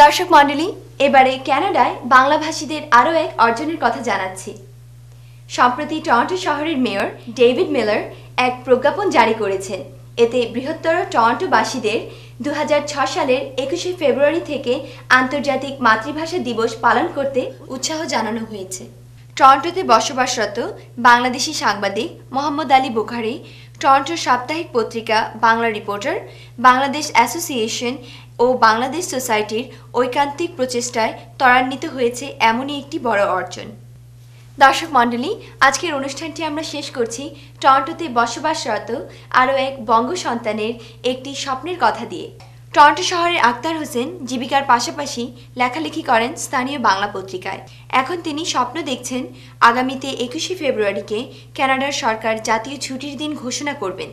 দর্শক মণ্ডলী, এবারে কানাডায় বাংলাভাষীদের আরও এক অর্জনের কথা জানাচ্ছি। সম্প্রতি টরন্টো শহরের মেয়র ডেভিড মিলার এক প্রজ্ঞাপন জারি করেছেন। এতে বৃহত্তর টরন্টোবাসীদের 2006 সালের 21শে ফেব্রুয়ারি থেকে আন্তর্জাতিক মাতৃভাষা দিবস পালন করতে উৎসাহ জানানো হয়েছে। টরন্টোতে বসবাসরত বাংলাদেশি সাংবাদিক মোহাম্মদ আলী বুখারী, টরন্টোর সাপ্তাহিক পত্রিকা বাংলা রিপোর্টার, বাংলাদেশ অ্যাসোসিয়েশন ও বাংলাদেশ সোসাইটির ঐকান্তিক প্রচেষ্টায় ত্বরান্বিত হয়েছে এমনই একটি বড় অর্জন। দর্শক মণ্ডলী, আজকের অনুষ্ঠানটি আমরা শেষ করছি টরন্টোতে বসবাসরত আরও এক বঙ্গ সন্তানের একটি স্বপ্নের কথা দিয়ে। টরন্টো শহরের আক্তার হোসেন জীবিকার পাশাপাশি লেখালেখি করেন স্থানীয় বাংলা পত্রিকায়। এখন তিনি স্বপ্ন দেখছেন আগামীতে 21শে ফেব্রুয়ারিকে কানাডার সরকার জাতীয় ছুটির দিন ঘোষণা করবেন।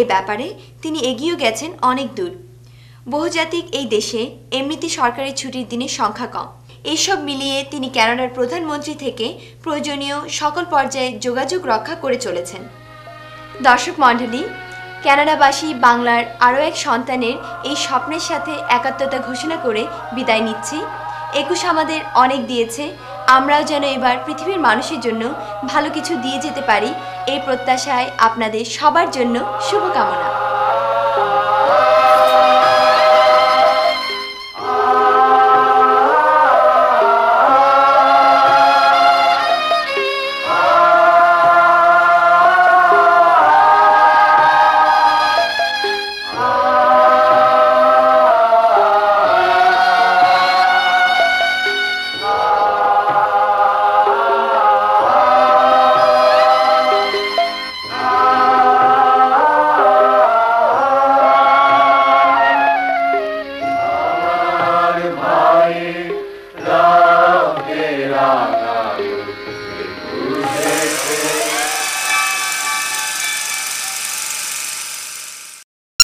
এ ব্যাপারে তিনি এগিয়েও গেছেন অনেক দূর। বহুজাতিক এই দেশে এমনিতে সরকারি ছুটির দিনের সংখ্যা কম। এইসব মিলিয়ে তিনি কানাডার প্রধানমন্ত্রী থেকে প্রয়োজনীয় সকল পর্যায়ে যোগাযোগ রক্ষা করে চলেছেন। দর্শক মণ্ডলী, কানাডাবাসী বাংলার আরও এক সন্তানের এই স্বপ্নের সাথে একাত্মতা ঘোষণা করে বিদায় নিচ্ছি। 21 আমাদের অনেক দিয়েছে, আমরাও যেন এবার পৃথিবীর মানুষের জন্য ভালো কিছু দিয়ে যেতে পারি, এই প্রত্যাশায় আপনাদের সবার জন্য শুভকামনা।